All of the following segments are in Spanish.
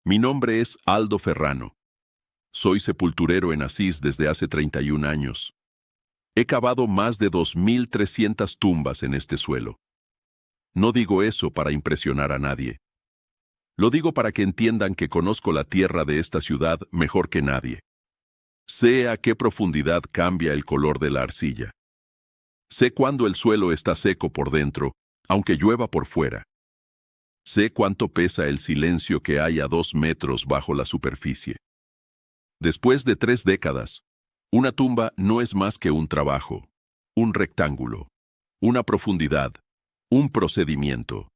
Mi nombre es Aldo Ferrano. Soy sepulturero en Asís desde hace 31 años. He cavado más de 2.300 tumbas en este suelo. No digo eso para impresionar a nadie. Lo digo para que entiendan que conozco la tierra de esta ciudad mejor que nadie. Sé a qué profundidad cambia el color de la arcilla. Sé cuándo el suelo está seco por dentro, aunque llueva por fuera. Sé cuánto pesa el silencio que hay a 2 metros bajo la superficie. Después de 3 décadas, una tumba no es más que un trabajo, un rectángulo, una profundidad, un procedimiento.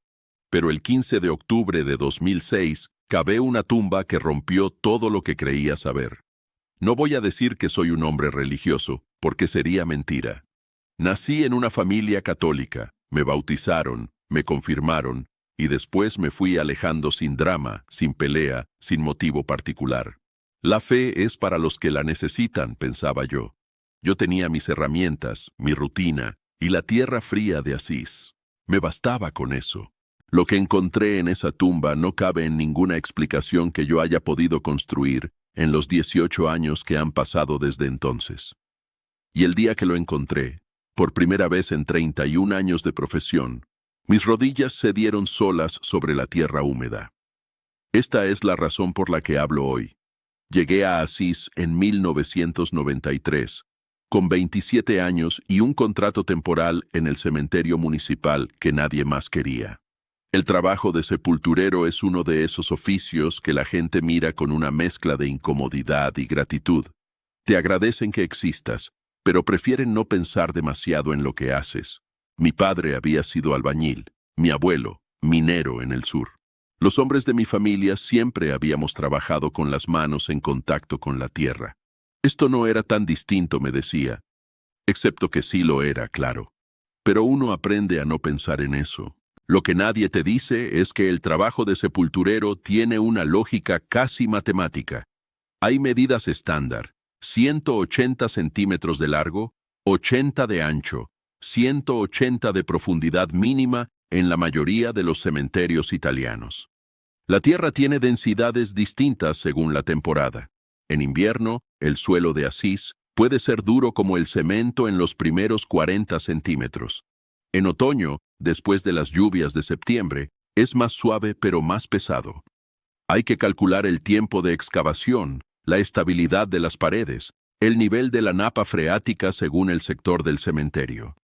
Pero el 15 de octubre de 2006, cavé una tumba que rompió todo lo que creía saber. No voy a decir que soy un hombre religioso, porque sería mentira. Nací en una familia católica, me bautizaron, me confirmaron, y después me fui alejando sin drama, sin pelea, sin motivo particular. La fe es para los que la necesitan, pensaba yo. Yo tenía mis herramientas, mi rutina, y la tierra fría de Asís. Me bastaba con eso. Lo que encontré en esa tumba no cabe en ninguna explicación que yo haya podido construir en los 18 años que han pasado desde entonces. Y el día que lo encontré, por primera vez en 31 años de profesión, mis rodillas se dieron solas sobre la tierra húmeda. Esta es la razón por la que hablo hoy. Llegué a Asís en 1993, con 27 años y un contrato temporal en el cementerio municipal que nadie más quería. El trabajo de sepulturero es uno de esos oficios que la gente mira con una mezcla de incomodidad y gratitud. Te agradecen que existas, pero prefieren no pensar demasiado en lo que haces. Mi padre había sido albañil, mi abuelo, minero en el sur. Los hombres de mi familia siempre habíamos trabajado con las manos en contacto con la tierra. Esto no era tan distinto, me decía, excepto que sí lo era, claro. Pero uno aprende a no pensar en eso. Lo que nadie te dice es que el trabajo de sepulturero tiene una lógica casi matemática. Hay medidas estándar, 180 centímetros de largo, 80 de ancho, 180 de profundidad mínima en la mayoría de los cementerios italianos. La tierra tiene densidades distintas según la temporada. En invierno, el suelo de Asís puede ser duro como el cemento en los primeros 40 centímetros. En otoño, después de las lluvias de septiembre, es más suave pero más pesado. Hay que calcular el tiempo de excavación, la estabilidad de las paredes, el nivel de la napa freática según el sector del cementerio.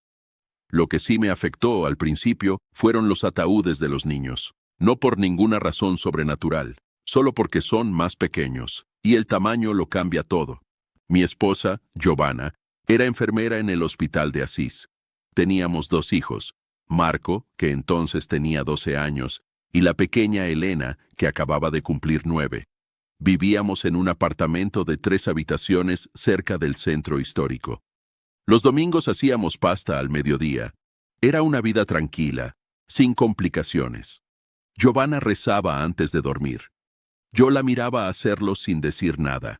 Lo que sí me afectó al principio fueron los ataúdes de los niños. No por ninguna razón sobrenatural, solo porque son más pequeños, y el tamaño lo cambia todo. Mi esposa, Giovanna, era enfermera en el hospital de Asís. Teníamos 2 hijos, Marco, que entonces tenía 12 años, y la pequeña Elena, que acababa de cumplir 9. Vivíamos en un apartamento de 3 habitaciones cerca del centro histórico. Los domingos hacíamos pasta al mediodía. Era una vida tranquila, sin complicaciones. Giovanna rezaba antes de dormir. Yo la miraba hacerlo sin decir nada.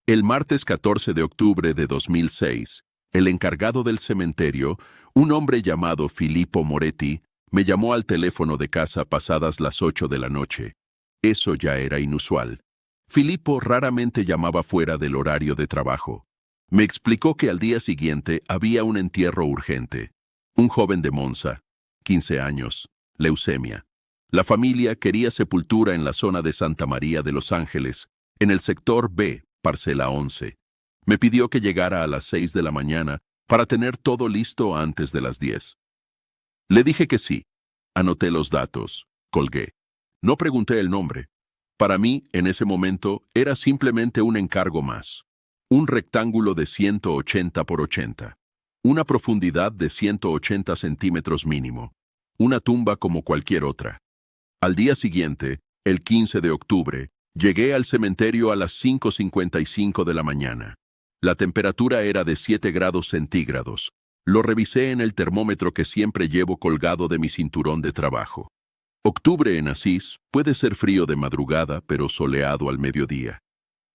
El martes 14 de octubre de 2006, el encargado del cementerio, un hombre llamado Filippo Moretti, me llamó al teléfono de casa pasadas las 8 de la noche. Eso ya era inusual. Filippo raramente llamaba fuera del horario de trabajo. Me explicó que al día siguiente había un entierro urgente. Un joven de Monza, 15 años, leucemia. La familia quería sepultura en la zona de Santa María de Los Ángeles, en el sector B, parcela 11. Me pidió que llegara a las 6 de la mañana para tener todo listo antes de las 10. Le dije que sí. Anoté los datos. Colgué. No pregunté el nombre. Para mí, en ese momento, era simplemente un encargo más. Un rectángulo de 180 por 80. Una profundidad de 180 centímetros mínimo. Una tumba como cualquier otra. Al día siguiente, el 15 de octubre, llegué al cementerio a las 5:55 de la mañana. La temperatura era de 7 grados centígrados. Lo revisé en el termómetro que siempre llevo colgado de mi cinturón de trabajo. Octubre en Asís puede ser frío de madrugada, pero soleado al mediodía.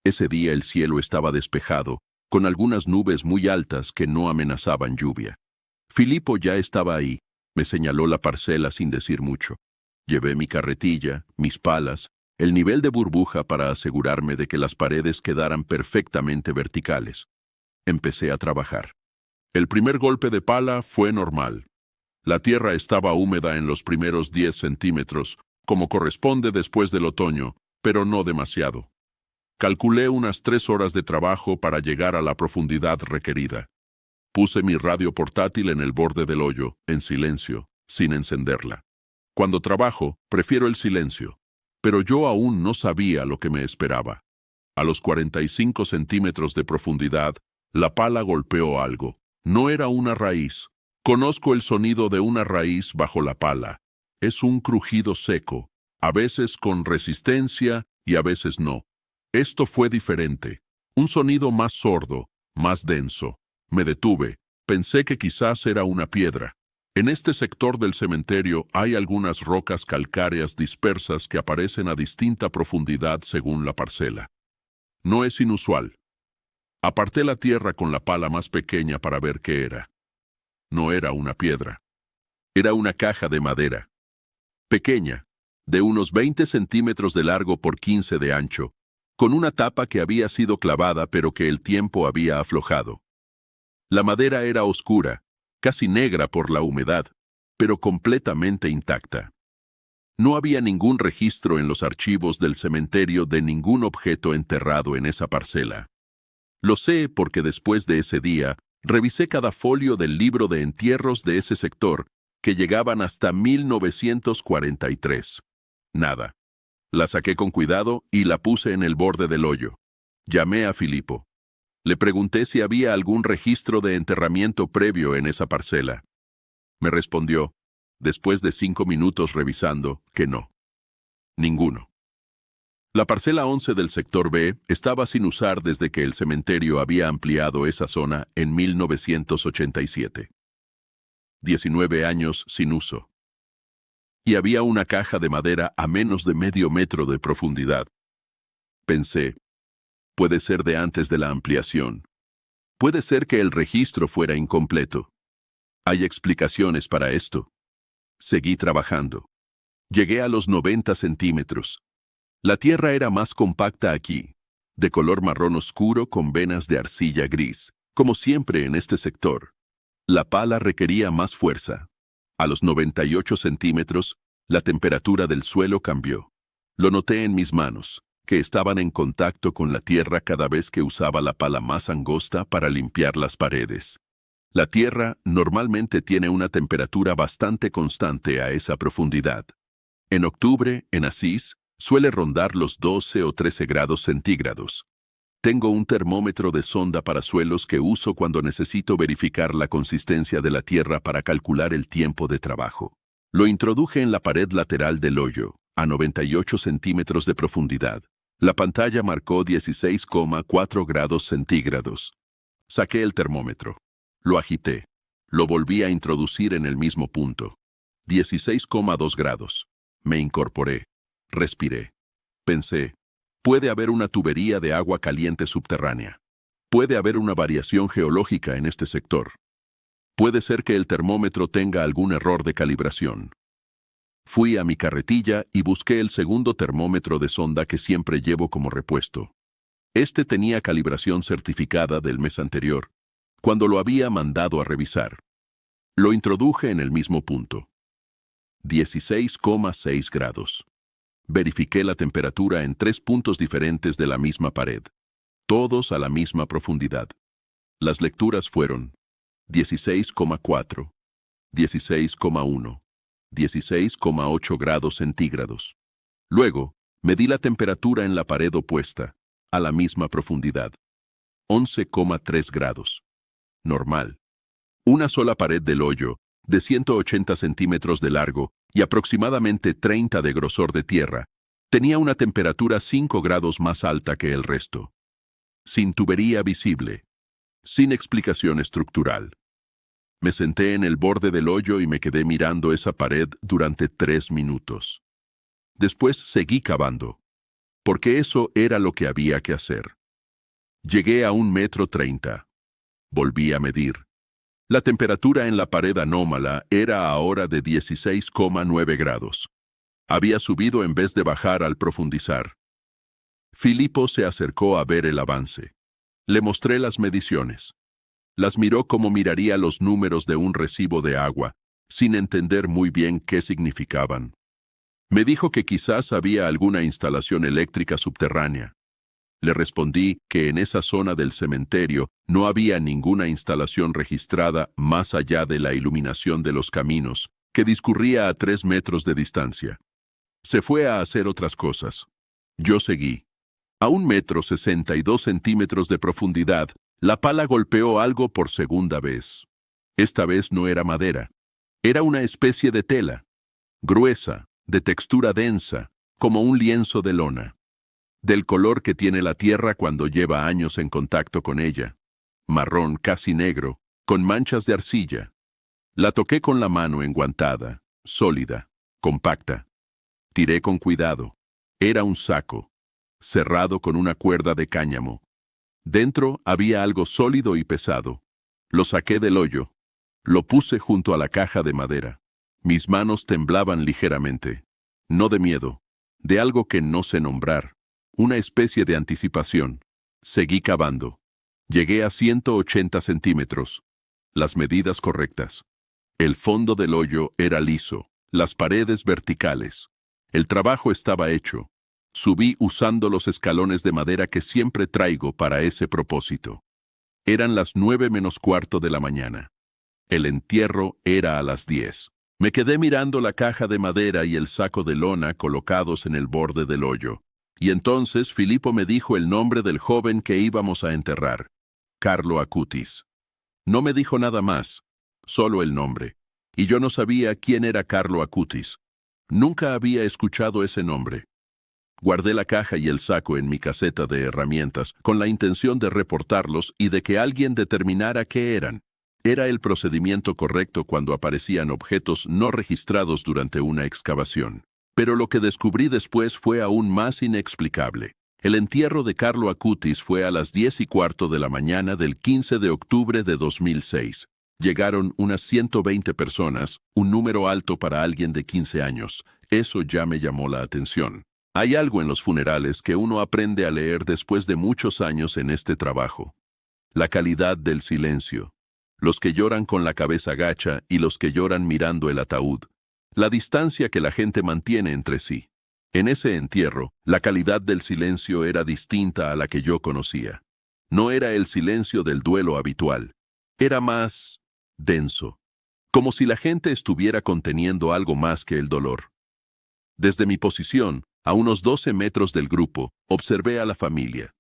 Ese día el cielo estaba despejado, con algunas nubes muy altas que no amenazaban lluvia. Filippo ya estaba ahí, me señaló la parcela sin decir mucho. Llevé mi carretilla, mis palas, el nivel de burbuja para asegurarme de que las paredes quedaran perfectamente verticales. Empecé a trabajar. El primer golpe de pala fue normal. La tierra estaba húmeda en los primeros 10 centímetros, como corresponde después del otoño, pero no demasiado. Calculé unas 3 horas de trabajo para llegar a la profundidad requerida. Puse mi radio portátil en el borde del hoyo, en silencio, sin encenderla. Cuando trabajo, prefiero el silencio, pero yo aún no sabía lo que me esperaba. A los 45 centímetros de profundidad, la pala golpeó algo. No era una raíz. Conozco el sonido de una raíz bajo la pala. Es un crujido seco, a veces con resistencia y a veces no. Esto fue diferente. Un sonido más sordo, más denso. Me detuve. Pensé que quizás era una piedra. En este sector del cementerio hay algunas rocas calcáreas dispersas que aparecen a distinta profundidad según la parcela. No es inusual. Aparté la tierra con la pala más pequeña para ver qué era. No era una piedra. Era una caja de madera. Pequeña, de unos 20 centímetros de largo por 15 de ancho, con una tapa que había sido clavada pero que el tiempo había aflojado. La madera era oscura, casi negra por la humedad, pero completamente intacta. No había ningún registro en los archivos del cementerio de ningún objeto enterrado en esa parcela. Lo sé porque después de ese día, revisé cada folio del libro de entierros de ese sector, que llegaban hasta 1943. Nada. La saqué con cuidado y la puse en el borde del hoyo. Llamé a Filipo. Le pregunté si había algún registro de enterramiento previo en esa parcela. Me respondió, después de 5 minutos revisando, que no. Ninguno. La parcela 11 del sector B estaba sin usar desde que el cementerio había ampliado esa zona en 1987. 19 años sin uso. Y había una caja de madera a menos de medio metro de profundidad. Pensé, puede ser de antes de la ampliación. Puede ser que el registro fuera incompleto. Hay explicaciones para esto. Seguí trabajando. Llegué a los 90 centímetros. La tierra era más compacta aquí, de color marrón oscuro con venas de arcilla gris, como siempre en este sector. La pala requería más fuerza. A los 98 centímetros, la temperatura del suelo cambió. Lo noté en mis manos, que estaban en contacto con la tierra cada vez que usaba la pala más angosta para limpiar las paredes. La tierra normalmente tiene una temperatura bastante constante a esa profundidad. En octubre, en Asís, suele rondar los 12 o 13 grados centígrados. Tengo un termómetro de sonda para suelos que uso cuando necesito verificar la consistencia de la tierra para calcular el tiempo de trabajo. Lo introduje en la pared lateral del hoyo, a 98 centímetros de profundidad. La pantalla marcó 16,4 grados centígrados. Saqué el termómetro. Lo agité. Lo volví a introducir en el mismo punto. 16,2 grados. Me incorporé. Respiré. Pensé, puede haber una tubería de agua caliente subterránea. Puede haber una variación geológica en este sector. Puede ser que el termómetro tenga algún error de calibración. Fui a mi carretilla y busqué el segundo termómetro de sonda que siempre llevo como repuesto. Este tenía calibración certificada del mes anterior, cuando lo había mandado a revisar. Lo introduje en el mismo punto. 16,6 grados. Verifiqué la temperatura en 3 puntos diferentes de la misma pared, todos a la misma profundidad. Las lecturas fueron 16,4, 16,1, 16,8 grados centígrados. Luego, medí la temperatura en la pared opuesta, a la misma profundidad. 11,3 grados. Normal. Una sola pared del hoyo, de 180 centímetros de largo y aproximadamente 30 de grosor de tierra, tenía una temperatura 5 grados más alta que el resto. Sin tubería visible. Sin explicación estructural. Me senté en el borde del hoyo y me quedé mirando esa pared durante 3 minutos. Después seguí cavando, porque eso era lo que había que hacer. Llegué a 1,30 m. Volví a medir. La temperatura en la pared anómala era ahora de 16,9 grados. Había subido en vez de bajar al profundizar. Filipo se acercó a ver el avance. Le mostré las mediciones. Las miró como miraría los números de un recibo de agua, sin entender muy bien qué significaban. Me dijo que quizás había alguna instalación eléctrica subterránea. Le respondí que en esa zona del cementerio no había ninguna instalación registrada más allá de la iluminación de los caminos, que discurría a 3 metros de distancia. Se fue a hacer otras cosas. Yo seguí. A 1,62 metros de profundidad, la pala golpeó algo por segunda vez. Esta vez no era madera. Era una especie de tela, gruesa, de textura densa, como un lienzo de lona, del color que tiene la tierra cuando lleva años en contacto con ella, marrón casi negro, con manchas de arcilla. La toqué con la mano enguantada, sólida, compacta. Tiré con cuidado. Era un saco, cerrado con una cuerda de cáñamo. Dentro había algo sólido y pesado. Lo saqué del hoyo. Lo puse junto a la caja de madera. Mis manos temblaban ligeramente. No de miedo, de algo que no sé nombrar. Una especie de anticipación. Seguí cavando. Llegué a 180 centímetros. Las medidas correctas. El fondo del hoyo era liso, las paredes verticales. El trabajo estaba hecho. Subí usando los escalones de madera que siempre traigo para ese propósito. Eran las 9:45 de la mañana. El entierro era a las 10. Me quedé mirando la caja de madera y el saco de lona colocados en el borde del hoyo. Y entonces Filipo me dijo el nombre del joven que íbamos a enterrar. Carlo Acutis. No me dijo nada más, solo el nombre. Y yo no sabía quién era Carlo Acutis. Nunca había escuchado ese nombre. Guardé la caja y el saco en mi caseta de herramientas con la intención de reportarlos y de que alguien determinara qué eran. Era el procedimiento correcto cuando aparecían objetos no registrados durante una excavación. Pero lo que descubrí después fue aún más inexplicable. El entierro de Carlo Acutis fue a las 10:15 de la mañana del 15 de octubre de 2006. Llegaron unas 120 personas, un número alto para alguien de 15 años. Eso ya me llamó la atención. Hay algo en los funerales que uno aprende a leer después de muchos años en este trabajo. La calidad del silencio. Los que lloran con la cabeza gacha y los que lloran mirando el ataúd. La distancia que la gente mantiene entre sí. En ese entierro, la calidad del silencio era distinta a la que yo conocía. No era el silencio del duelo habitual. Era más denso. Como si la gente estuviera conteniendo algo más que el dolor. Desde mi posición, a unos 12 metros del grupo, observé a la familia.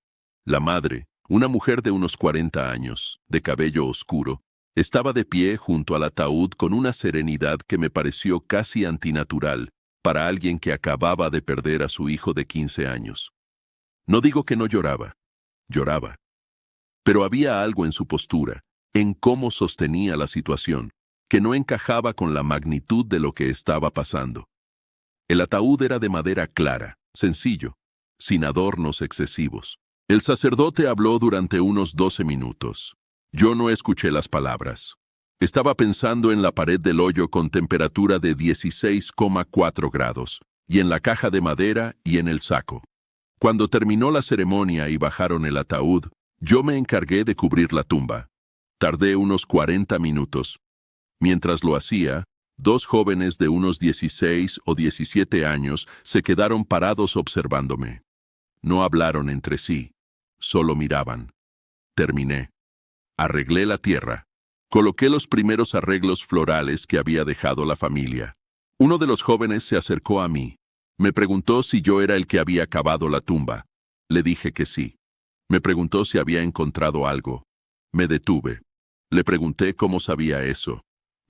La madre, una mujer de unos 40 años, de cabello oscuro, estaba de pie junto al ataúd con una serenidad que me pareció casi antinatural para alguien que acababa de perder a su hijo de 15 años. No digo que no lloraba, lloraba. Pero había algo en su postura, en cómo sostenía la situación, que no encajaba con la magnitud de lo que estaba pasando. El ataúd era de madera clara, sencillo, sin adornos excesivos. El sacerdote habló durante unos 12 minutos. Yo no escuché las palabras. Estaba pensando en la pared del hoyo con temperatura de 16,4 grados, y en la caja de madera y en el saco. Cuando terminó la ceremonia y bajaron el ataúd, yo me encargué de cubrir la tumba. Tardé unos 40 minutos. Mientras lo hacía, 2 jóvenes de unos 16 o 17 años se quedaron parados observándome. No hablaron entre sí, solo miraban. Terminé. Arreglé la tierra. Coloqué los primeros arreglos florales que había dejado la familia. Uno de los jóvenes se acercó a mí. Me preguntó si yo era el que había cavado la tumba. Le dije que sí. Me preguntó si había encontrado algo. Me detuve. Le pregunté cómo sabía eso.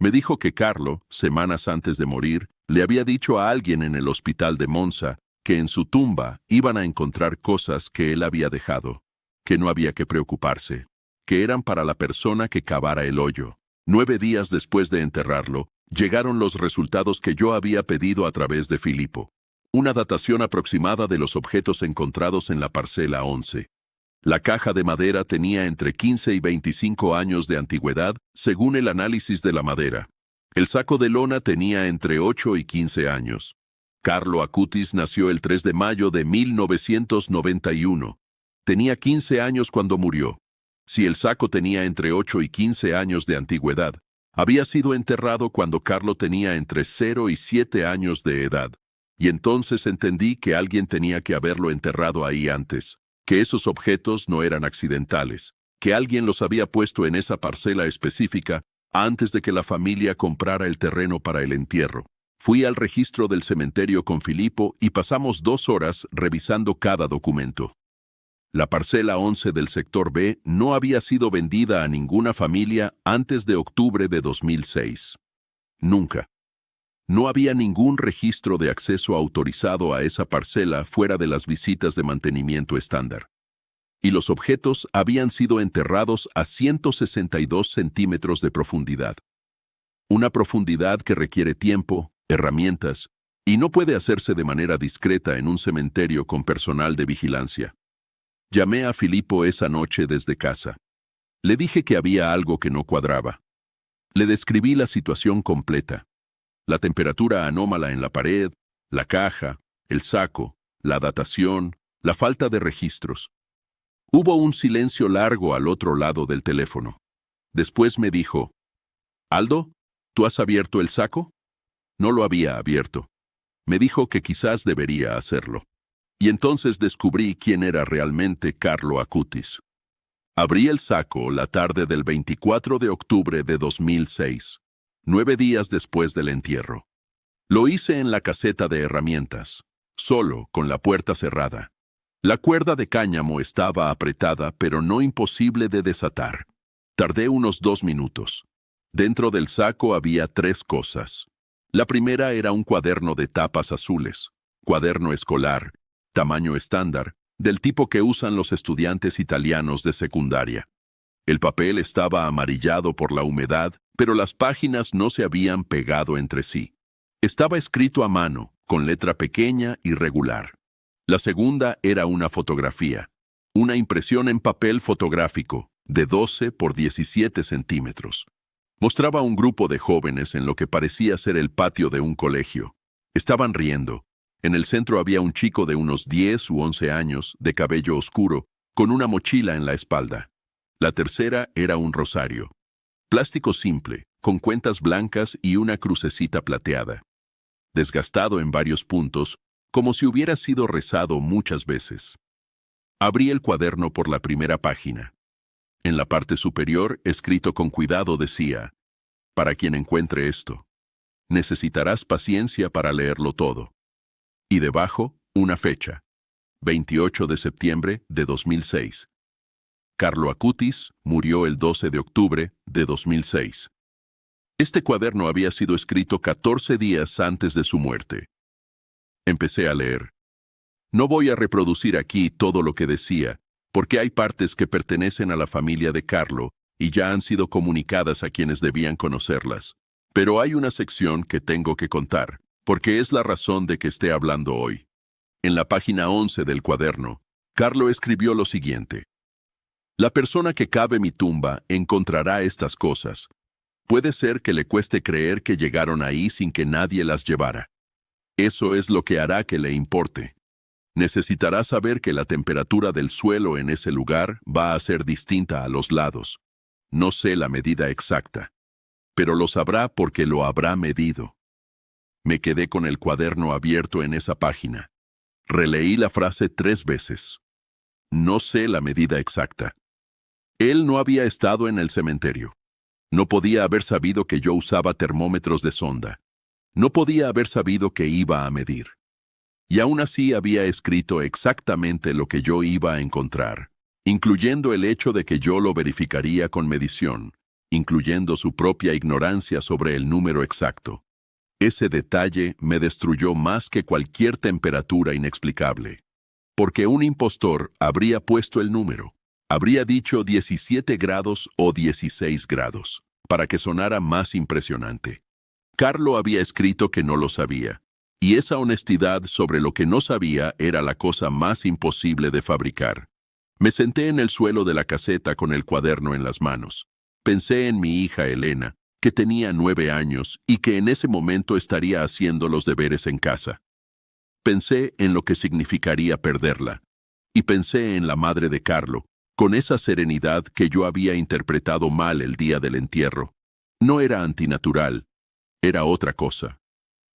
Me dijo que Carlo, semanas antes de morir, le había dicho a alguien en el hospital de Monza que en su tumba iban a encontrar cosas que él había dejado, que no había que preocuparse, que eran para la persona que cavara el hoyo. 9 días después de enterrarlo, llegaron los resultados que yo había pedido a través de Filipo. Una datación aproximada de los objetos encontrados en la parcela 11. La caja de madera tenía entre 15 y 25 años de antigüedad, según el análisis de la madera. El saco de lona tenía entre 8 y 15 años. Carlo Acutis nació el 3 de mayo de 1991. Tenía 15 años cuando murió. Si el saco tenía entre 8 y 15 años de antigüedad, había sido enterrado cuando Carlo tenía entre 0 y 7 años de edad. Y entonces entendí que alguien tenía que haberlo enterrado ahí antes, que esos objetos no eran accidentales, que alguien los había puesto en esa parcela específica antes de que la familia comprara el terreno para el entierro. Fui al registro del cementerio con Filippo y pasamos 2 horas revisando cada documento. La parcela 11 del sector B no había sido vendida a ninguna familia antes de octubre de 2006. Nunca. No había ningún registro de acceso autorizado a esa parcela fuera de las visitas de mantenimiento estándar. Y los objetos habían sido enterrados a 162 centímetros de profundidad. Una profundidad que requiere tiempo, herramientas, y no puede hacerse de manera discreta en un cementerio con personal de vigilancia. Llamé a Filippo esa noche desde casa. Le dije que había algo que no cuadraba. Le describí la situación completa. La temperatura anómala en la pared, la caja, el saco, la datación, la falta de registros. Hubo un silencio largo al otro lado del teléfono. Después me dijo, «Aldo, ¿tú has abierto el saco?» No lo había abierto. Me dijo que quizás debería hacerlo. Y entonces descubrí quién era realmente Carlo Acutis. Abrí el saco la tarde del 24 de octubre de 2006, 9 días después del entierro. Lo hice en la caseta de herramientas, solo, con la puerta cerrada. La cuerda de cáñamo estaba apretada, pero no imposible de desatar. Tardé unos 2 minutos. Dentro del saco había 3 cosas. La primera era un cuaderno de tapas azules, cuaderno escolar, tamaño estándar, del tipo que usan los estudiantes italianos de secundaria. El papel estaba amarillado por la humedad, pero las páginas no se habían pegado entre sí. Estaba escrito a mano, con letra pequeña y regular. La segunda era una fotografía, una impresión en papel fotográfico, de 12 por 17 centímetros. Mostraba un grupo de jóvenes en lo que parecía ser el patio de un colegio. Estaban riendo. En el centro había un chico de unos 10 u 11 años, de cabello oscuro, con una mochila en la espalda. La tercera era un rosario. Plástico simple, con cuentas blancas y una crucecita plateada. Desgastado en varios puntos, como si hubiera sido rezado muchas veces. Abrí el cuaderno por la primera página. En la parte superior, escrito con cuidado, decía, «Para quien encuentre esto, necesitarás paciencia para leerlo todo». Y debajo, una fecha, 28 de septiembre de 2006. Carlo Acutis murió el 12 de octubre de 2006. Este cuaderno había sido escrito 14 días antes de su muerte. Empecé a leer. No voy a reproducir aquí todo lo que decía, porque hay partes que pertenecen a la familia de Carlo y ya han sido comunicadas a quienes debían conocerlas. Pero hay una sección que tengo que contar, porque es la razón de que esté hablando hoy. En la página 11 del cuaderno, Carlo escribió lo siguiente. «La persona que cave mi tumba encontrará estas cosas. Puede ser que le cueste creer que llegaron ahí sin que nadie las llevara. Eso es lo que hará que le importe. Necesitará saber que la temperatura del suelo en ese lugar va a ser distinta a los lados. No sé la medida exacta, pero lo sabrá porque lo habrá medido». Me quedé con el cuaderno abierto en esa página. Releí la frase 3 veces. No sé la medida exacta. Él no había estado en el cementerio. No podía haber sabido que yo usaba termómetros de sonda. No podía haber sabido que iba a medir. Y aún así había escrito exactamente lo que yo iba a encontrar, incluyendo el hecho de que yo lo verificaría con medición, incluyendo su propia ignorancia sobre el número exacto. Ese detalle me destruyó más que cualquier temperatura inexplicable. Porque un impostor habría puesto el número. Habría dicho 17 grados o 16 grados, para que sonara más impresionante. Carlo había escrito que no lo sabía, y esa honestidad sobre lo que no sabía era la cosa más imposible de fabricar. Me senté en el suelo de la caseta con el cuaderno en las manos. Pensé en mi hija Elena, que tenía 9 años y que en ese momento estaría haciendo los deberes en casa. Pensé en lo que significaría perderla. Y pensé en la madre de Carlo, con esa serenidad que yo había interpretado mal el día del entierro. No era antinatural, era otra cosa.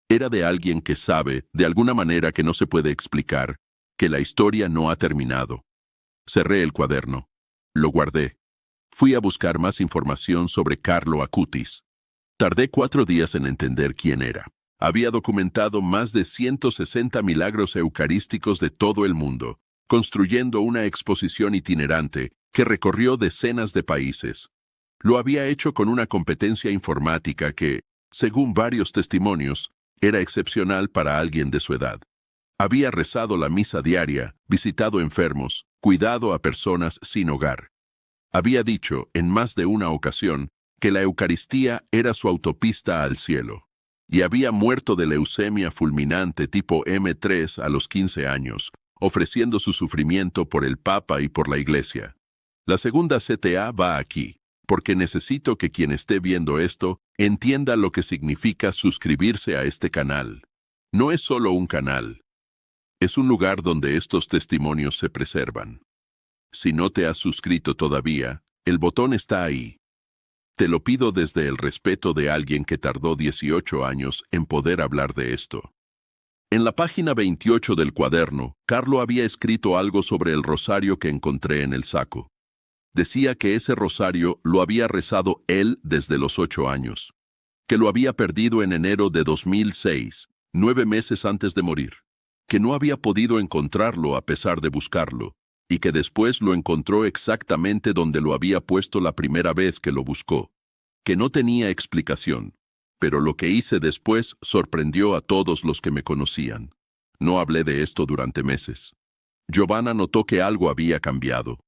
Era de alguien que sabe, de alguna manera que no se puede explicar, que la historia no ha terminado. Cerré el cuaderno. Lo guardé. Fui a buscar más información sobre Carlo Acutis. Tardé 4 días en entender quién era. Había documentado más de 160 milagros eucarísticos de todo el mundo, construyendo una exposición itinerante que recorrió decenas de países. Lo había hecho con una competencia informática que, según varios testimonios, era excepcional para alguien de su edad. Había rezado la misa diaria, visitado enfermos, cuidado a personas sin hogar. Había dicho, en más de una ocasión, que la Eucaristía era su autopista al cielo, y había muerto de leucemia fulminante tipo M3 a los 15 años, ofreciendo su sufrimiento por el Papa y por la Iglesia. La segunda CTA va aquí, porque necesito que quien esté viendo esto entienda lo que significa suscribirse a este canal. No es solo un canal, es un lugar donde estos testimonios se preservan. Si no te has suscrito todavía, el botón está ahí. Te lo pido desde el respeto de alguien que tardó 18 años en poder hablar de esto. En la página 28 del cuaderno, Carlo había escrito algo sobre el rosario que encontré en el saco. Decía que ese rosario lo había rezado él desde los 8 años, que lo había perdido en enero de 2006, 9 meses antes de morir, que no había podido encontrarlo a pesar de buscarlo, y que después lo encontró exactamente donde lo había puesto la primera vez que lo buscó, que no tenía explicación, pero lo que hice después sorprendió a todos los que me conocían. No hablé de esto durante meses. Giovanna notó que algo había cambiado.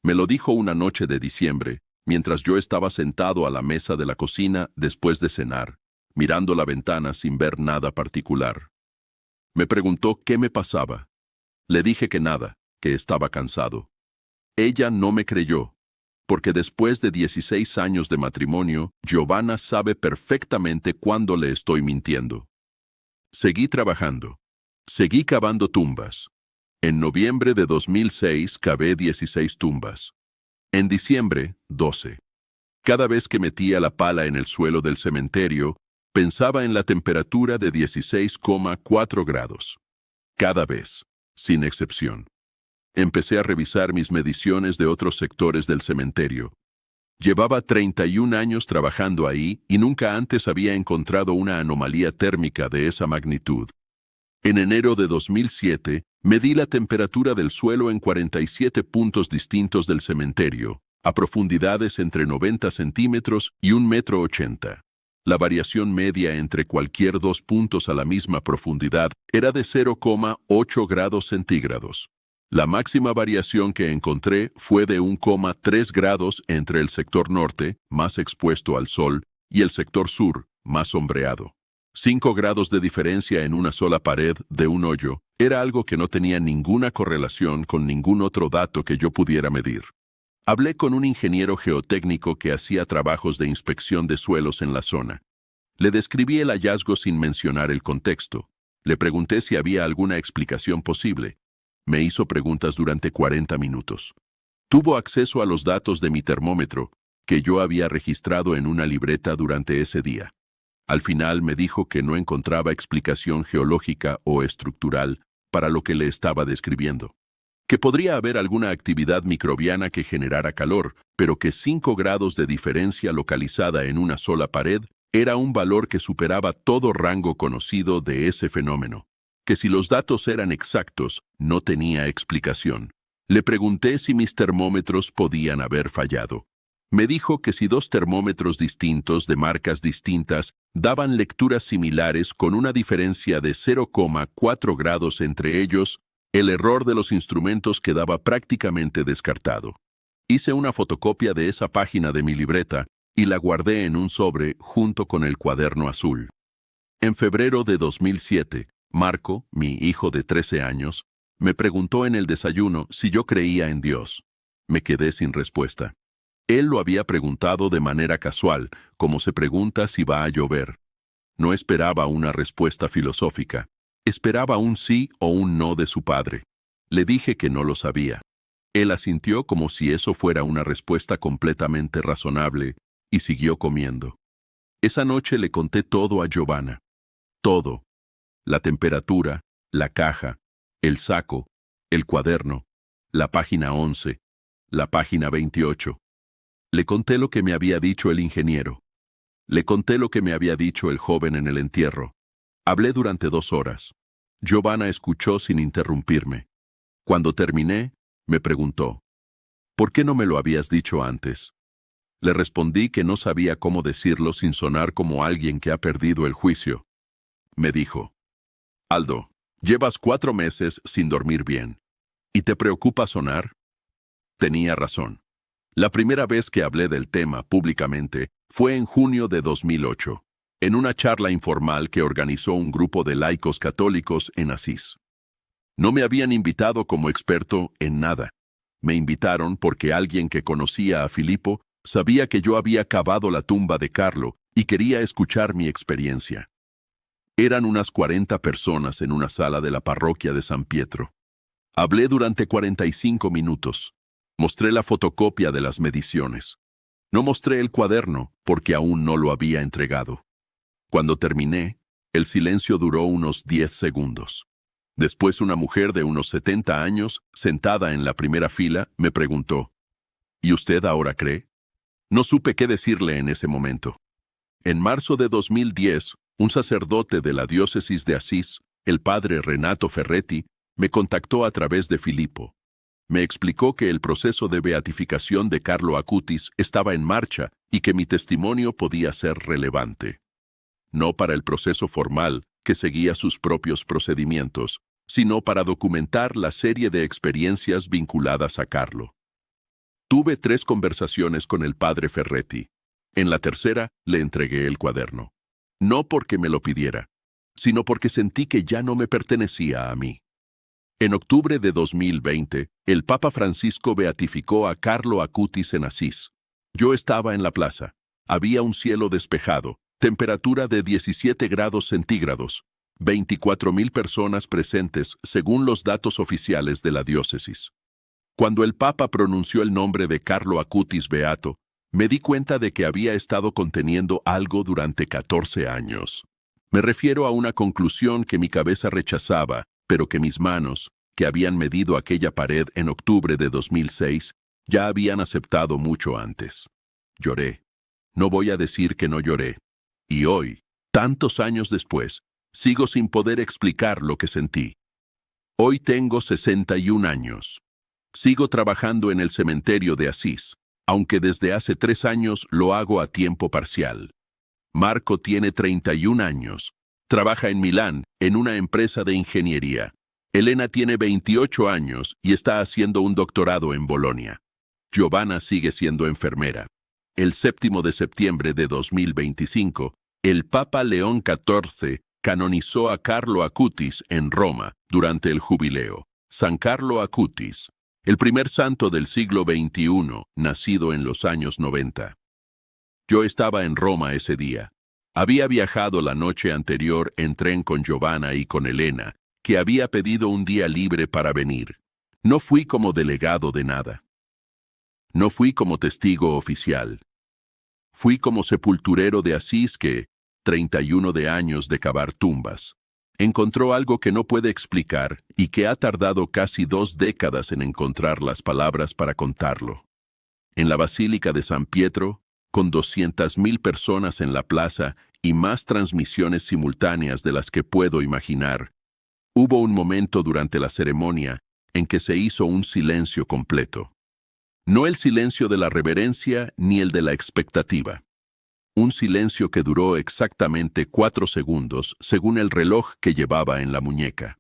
Me lo dijo una noche de diciembre, mientras yo estaba sentado a la mesa de la cocina después de cenar, mirando la ventana sin ver nada particular. Me preguntó qué me pasaba. Le dije que nada, que estaba cansado. Ella no me creyó, porque después de 16 años de matrimonio, Giovanna sabe perfectamente cuándo le estoy mintiendo. Seguí trabajando. Seguí cavando tumbas. En noviembre de 2006 cavé 16 tumbas. En diciembre, 12. Cada vez que metía la pala en el suelo del cementerio, pensaba en la temperatura de 16,4 grados. Cada vez, sin excepción. Empecé a revisar mis mediciones de otros sectores del cementerio. Llevaba 31 años trabajando ahí y nunca antes había encontrado una anomalía térmica de esa magnitud. En enero de 2007, medí la temperatura del suelo en 47 puntos distintos del cementerio, a profundidades entre 90 centímetros y 1,80 m. La variación media entre cualquier 2 puntos a la misma profundidad era de 0,8 grados centígrados. La máxima variación que encontré fue de 1,3 grados entre el sector norte, más expuesto al sol, y el sector sur, más sombreado. 5 grados de diferencia en una sola pared de un hoyo era algo que no tenía ninguna correlación con ningún otro dato que yo pudiera medir. Hablé con un ingeniero geotécnico que hacía trabajos de inspección de suelos en la zona. Le describí el hallazgo sin mencionar el contexto. Le pregunté si había alguna explicación posible. Me hizo preguntas durante 40 minutos. Tuvo acceso a los datos de mi termómetro, que yo había registrado en una libreta durante ese día. Al final me dijo que no encontraba explicación geológica o estructural para lo que le estaba describiendo. Que podría haber alguna actividad microbiana que generara calor, pero que 5 grados de diferencia localizada en una sola pared era un valor que superaba todo rango conocido de ese fenómeno. Que si los datos eran exactos, no tenía explicación. Le pregunté si mis termómetros podían haber fallado. Me dijo que si 2 termómetros distintos de marcas distintas daban lecturas similares con una diferencia de 0,4 grados entre ellos, el error de los instrumentos quedaba prácticamente descartado. Hice una fotocopia de esa página de mi libreta y la guardé en un sobre junto con el cuaderno azul. En febrero de 2007, Marco, mi hijo de 13 años, me preguntó en el desayuno si yo creía en Dios. Me quedé sin respuesta. Él lo había preguntado de manera casual, como se pregunta si va a llover. No esperaba una respuesta filosófica. Esperaba un sí o un no de su padre. Le dije que no lo sabía. Él asintió como si eso fuera una respuesta completamente razonable y siguió comiendo. Esa noche le conté todo a Giovanna. Todo. La temperatura, la caja, el saco, el cuaderno, la página 11, la página 28. Le conté lo que me había dicho el ingeniero. Le conté lo que me había dicho el joven en el entierro. Hablé durante 2 horas. Giovanna escuchó sin interrumpirme. Cuando terminé, me preguntó, ¿por qué no me lo habías dicho antes? Le respondí que no sabía cómo decirlo sin sonar como alguien que ha perdido el juicio. Me dijo, Aldo, llevas 4 meses sin dormir bien. ¿Y te preocupa sonar? Tenía razón. La primera vez que hablé del tema públicamente fue en junio de 2008, en una charla informal que organizó un grupo de laicos católicos en Asís. No me habían invitado como experto en nada. Me invitaron porque alguien que conocía a Filippo sabía que yo había cavado la tumba de Carlo y quería escuchar mi experiencia. Eran unas 40 personas en una sala de la parroquia de San Pietro. Hablé durante 45 minutos. Mostré la fotocopia de las mediciones. No mostré el cuaderno porque aún no lo había entregado. Cuando terminé, el silencio duró unos 10 segundos. Después una mujer de unos 70 años, sentada en la primera fila, me preguntó, ¿y usted ahora cree? No supe qué decirle en ese momento. En marzo de 2010, un sacerdote de la diócesis de Asís, el padre Renato Ferretti, me contactó a través de Filippo. Me explicó que el proceso de beatificación de Carlo Acutis estaba en marcha y que mi testimonio podía ser relevante. No para el proceso formal, que seguía sus propios procedimientos, sino para documentar la serie de experiencias vinculadas a Carlo. Tuve 3 conversaciones con el padre Ferretti. En la tercera, le entregué el cuaderno. No porque me lo pidiera, sino porque sentí que ya no me pertenecía a mí. En octubre de 2020, el Papa Francisco beatificó a Carlo Acutis en Asís. Yo estaba en la plaza. Había un cielo despejado, temperatura de 17 grados centígrados, 24,000 personas presentes según los datos oficiales de la diócesis. Cuando el Papa pronunció el nombre de Carlo Acutis beato, me di cuenta de que había estado conteniendo algo durante 14 años. Me refiero a una conclusión que mi cabeza rechazaba, pero que mis manos, que habían medido aquella pared en octubre de 2006, ya habían aceptado mucho antes. Lloré. No voy a decir que no lloré. Y hoy, tantos años después, sigo sin poder explicar lo que sentí. Hoy tengo 61 años. Sigo trabajando en el cementerio de Asís, aunque desde hace 3 años lo hago a tiempo parcial. Marco tiene 31 años. Trabaja en Milán, en una empresa de ingeniería. Elena tiene 28 años y está haciendo un doctorado en Bolonia. Giovanna sigue siendo enfermera. El 7 de septiembre de 2025, el Papa León XIV canonizó a Carlo Acutis en Roma durante el jubileo. San Carlo Acutis, el primer santo del siglo XXI, nacido en los años 90. Yo estaba en Roma ese día. Había viajado la noche anterior en tren con Giovanna y con Elena, que había pedido un día libre para venir. No fui como delegado de nada. No fui como testigo oficial. Fui como sepulturero de Asís que, 31 de años de cavar tumbas, encontró algo que no puede explicar y que ha tardado casi 2 décadas en encontrar las palabras para contarlo. En la Basílica de San Pietro, con 200,000 personas en la plaza y más transmisiones simultáneas de las que puedo imaginar, hubo un momento durante la ceremonia en que se hizo un silencio completo. No el silencio de la reverencia ni el de la expectativa. Un silencio que duró exactamente 4 segundos, según el reloj que llevaba en la muñeca.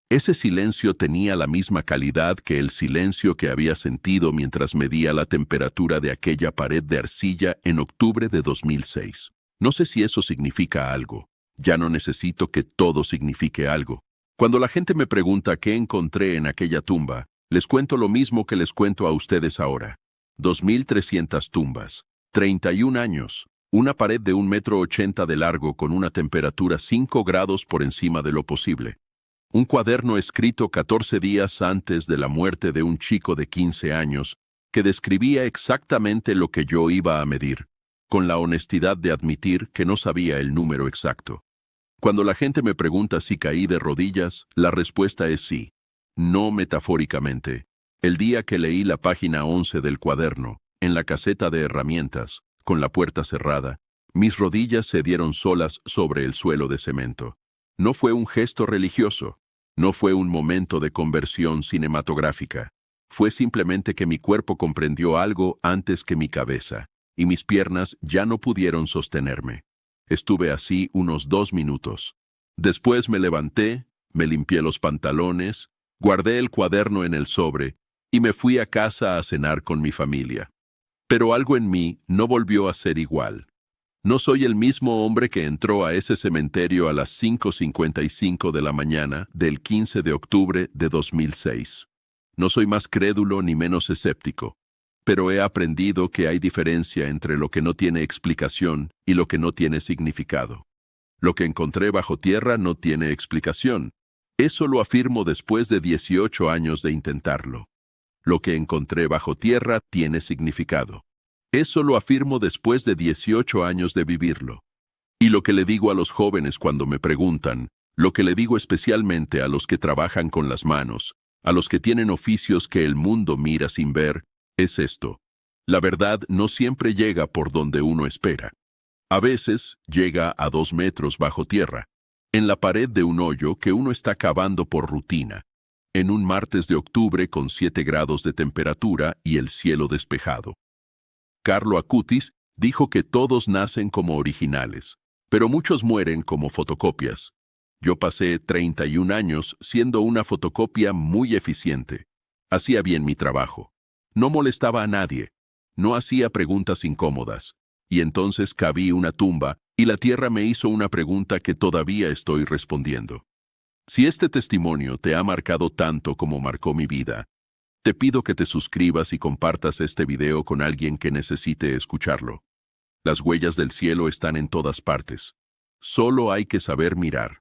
Ese silencio tenía la misma calidad que el silencio que había sentido mientras medía la temperatura de aquella pared de arcilla en octubre de 2006. No sé si eso significa algo. Ya no necesito que todo signifique algo. Cuando la gente me pregunta qué encontré en aquella tumba, les cuento lo mismo que les cuento a ustedes ahora. 2,300 tumbas, 31 años, Una pared de 1,80 m de largo con una temperatura 5 grados por encima de lo posible. Un cuaderno escrito 14 días antes de la muerte de un chico de 15 años que describía exactamente lo que yo iba a medir, con la honestidad de admitir que no sabía el número exacto. Cuando la gente me pregunta si caí de rodillas, la respuesta es sí. No metafóricamente. El día que leí la página 11 del cuaderno, en la caseta de herramientas, con la puerta cerrada, mis rodillas se dieron solas sobre el suelo de cemento. No fue un gesto religioso. No fue un momento de conversión cinematográfica. Fue simplemente que mi cuerpo comprendió algo antes que mi cabeza, y mis piernas ya no pudieron sostenerme. Estuve así unos 2 minutos. Después me levanté, me limpié los pantalones, guardé el cuaderno en el sobre y me fui a casa a cenar con mi familia. Pero algo en mí no volvió a ser igual. No soy el mismo hombre que entró a ese cementerio a las 5:55 de la mañana del 15 de octubre de 2006. No soy más crédulo ni menos escéptico, pero he aprendido que hay diferencia entre lo que no tiene explicación y lo que no tiene significado. Lo que encontré bajo tierra no tiene explicación. Eso lo afirmo después de 18 años de intentarlo. Lo que encontré bajo tierra tiene significado. Eso lo afirmo después de 18 años de vivirlo. Y lo que le digo a los jóvenes cuando me preguntan, lo que le digo especialmente a los que trabajan con las manos, a los que tienen oficios que el mundo mira sin ver, es esto. La verdad no siempre llega por donde uno espera. A veces llega a 2 metros bajo tierra, en la pared de un hoyo que uno está cavando por rutina, en un martes de octubre con 7 grados de temperatura y el cielo despejado. Carlo Acutis dijo que todos nacen como originales, pero muchos mueren como fotocopias. Yo pasé 31 años siendo una fotocopia muy eficiente. Hacía bien mi trabajo. No molestaba a nadie. No hacía preguntas incómodas. Y entonces caví una tumba y la tierra me hizo una pregunta que todavía estoy respondiendo. Si este testimonio te ha marcado tanto como marcó mi vida, te pido que te suscribas y compartas este video con alguien que necesite escucharlo. Las huellas del cielo están en todas partes. Solo hay que saber mirar.